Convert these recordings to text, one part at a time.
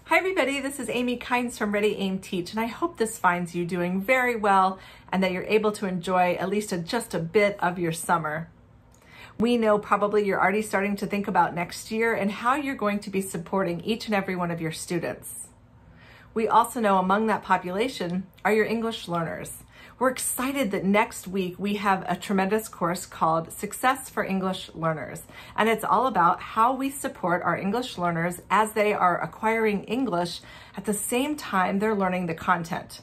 Hi everybody, this is Amy Kynes from Ready, Aim, Teach, and I hope this finds you doing very well and that you're able to enjoy at least just a bit of your summer. We know probably you're already starting to think about next year and how you're going to be supporting each and every one of your students. We also know among that population are your English learners. We're excited that next week we have a tremendous course called Success for English Learners, and it's all about how we support our English learners as they are acquiring English at the same time they're learning the content.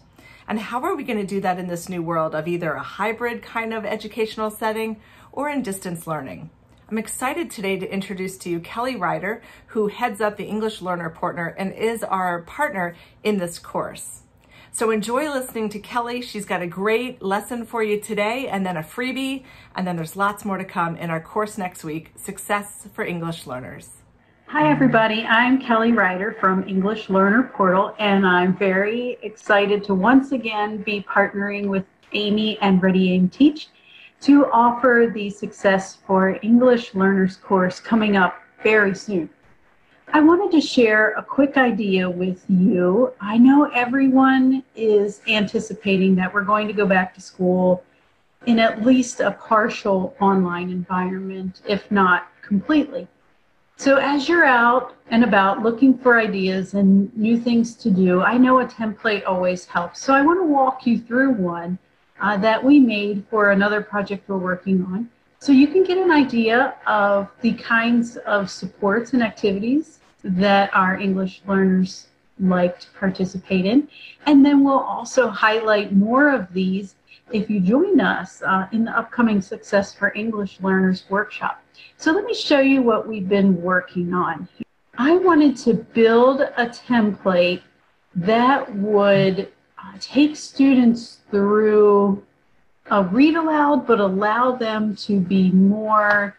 And how are we going to do that in this new world of either a hybrid kind of educational setting or in distance learning? I'm excited today to introduce to you Kelly Ryder, who heads up the English Learner Partner and is our partner in this course. So enjoy listening to Kelly. She's got a great lesson for you today and then a freebie, and then there's lots more to come in our course next week, Success for English Learners. Hi everybody, I'm Kelly Ryder from English Learner Portal, and I'm very excited to once again be partnering with Amy and Ready, Aim, Teach to offer the Success for English Learners course coming up very soon. I wanted to share a quick idea with you. I know everyone is anticipating that we're going to go back to school in at least a partial online environment, if not completely. So as you're out and about looking for ideas and new things to do, I know a template always helps. So I want to walk you through one that we made for another project we're working on, so you can get an idea of the kinds of supports and activities that our English learners like to participate in. And then we'll also highlight more of these if you join us in the upcoming Success for English Learners workshop. So let me show you what we've been working on. I wanted to build a template that would take students through a read aloud, but allow them to be more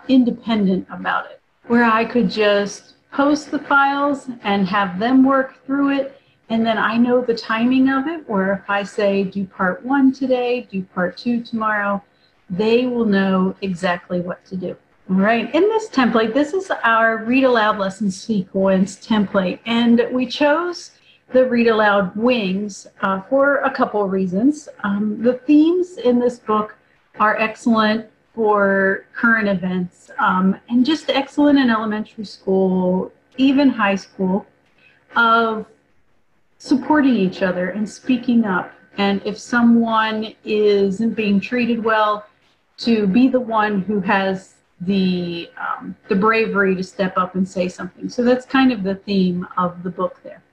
independent about it, where I could just post the files and have them work through it, and then I know the timing of it, where if I say do part 1 today, do part 2 tomorrow, they will know exactly what to do. All right, in this template, this is our read aloud lesson sequence template, and we chose the read aloud wings for a couple of reasons. The themes in this book are excellent for current events and just excellent in elementary school, even high school, of supporting each other and speaking up. And if someone isn't being treated well, to be the one who has the bravery to step up and say something. So that's kind of the theme of the book there.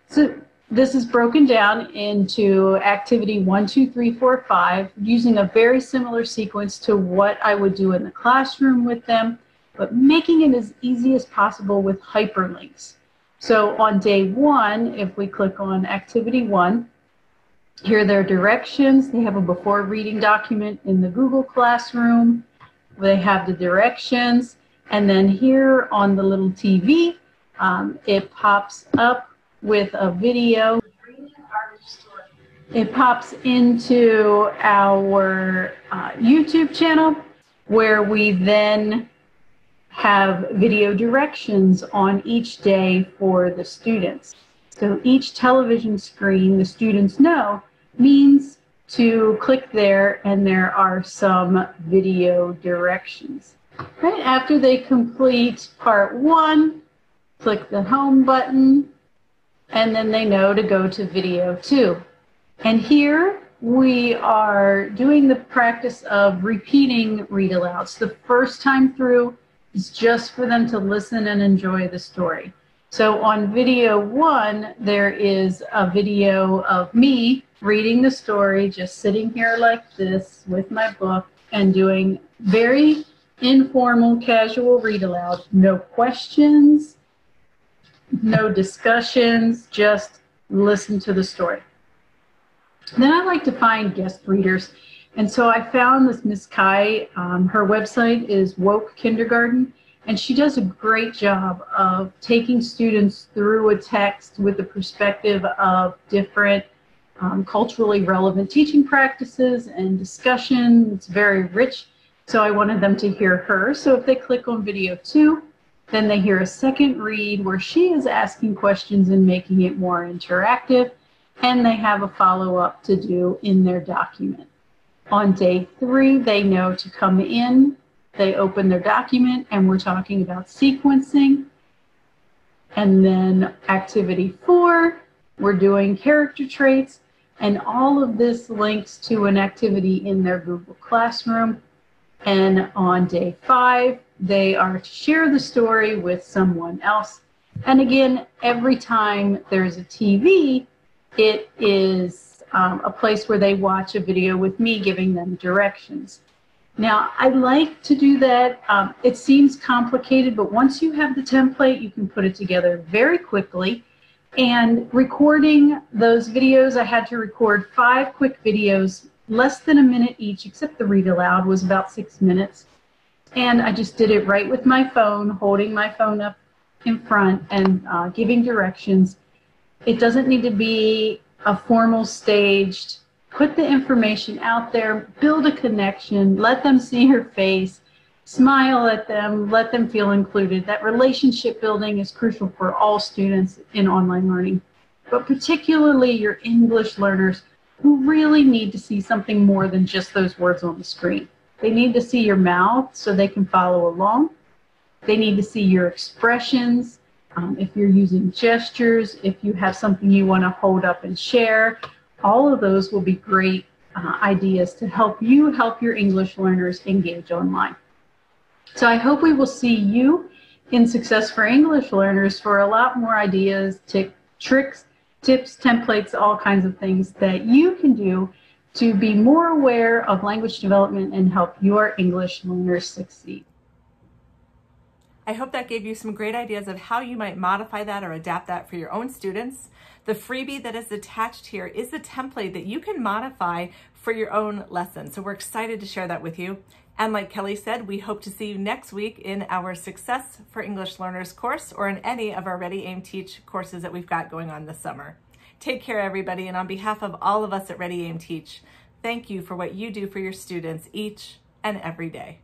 So this is broken down into activity 1, 2, 3, 4, 5, using a very similar sequence to what I would do in the classroom with them, but making it as easy as possible with hyperlinks. So on day 1, if we click on activity 1, here are their directions. They have a before reading document in the Google Classroom. They have the directions, and then here on the little TV, it pops up with a video. It pops into our YouTube channel, where we then have video directions on each day for the students. So each television screen, the students know, means to click there, and there are some video directions. Right after they complete part 1, click the home button, and then they know to go to video 2. And here we are doing the practice of repeating read alouds. The first time through is just for them to listen and enjoy the story. So on video 1, there is a video of me reading the story, just sitting here like this with my book and doing very informal, casual read aloud. No questions, no discussions, just listen to the story. Then I like to find guest readers. And so I found this Miss Kai. Her website is Woke Kindergarten, and she does a great job of taking students through a text with the perspective of different culturally relevant teaching practices and discussion. It's very rich, so I wanted them to hear her. So if they click on video 2, Then they hear a second read where she is asking questions and making it more interactive. And they have a follow-up to do in their document. On day 3, they know to come in, they open their document, and we're talking about sequencing. And then activity 4, we're doing character traits, and all of this links to an activity in their Google Classroom. And on day 5, they are to share the story with someone else. And again, every time there's a TV, it is a place where they watch a video with me giving them directions. Now, I like to do that. It seems complicated, but once you have the template, you can put it together very quickly. And recording those videos, I had to record 5 quick videos, less than a minute each, except the read aloud was about 6 minutes. And I just did it right with my phone, holding my phone up in front and giving directions. It doesn't need to be a formal staged. Put the information out there, build a connection, let them see your face, smile at them, let them feel included. That relationship building is crucial for all students in online learning, but particularly your English learners who really need to see something more than just those words on the screen. They need to see your mouth so they can follow along. They need to see your expressions. If you're using gestures, if you have something you want to hold up and share, all of those will be great ideas to help you help your English learners engage online. So I hope we will see you in Success for English Learners for a lot more ideas, tricks, tips, templates, all kinds of things that you can do to be more aware of language development and help your English learners succeed. I hope that gave you some great ideas of how you might modify that or adapt that for your own students. The freebie that is attached here is a template that you can modify for your own lesson. So we're excited to share that with you. And like Kelly said, we hope to see you next week in our Success for English Learners course or in any of our Ready, Aim, Teach courses that we've got going on this summer. Take care, everybody. And on behalf of all of us at Ready, Aim, Teach, thank you for what you do for your students each and every day.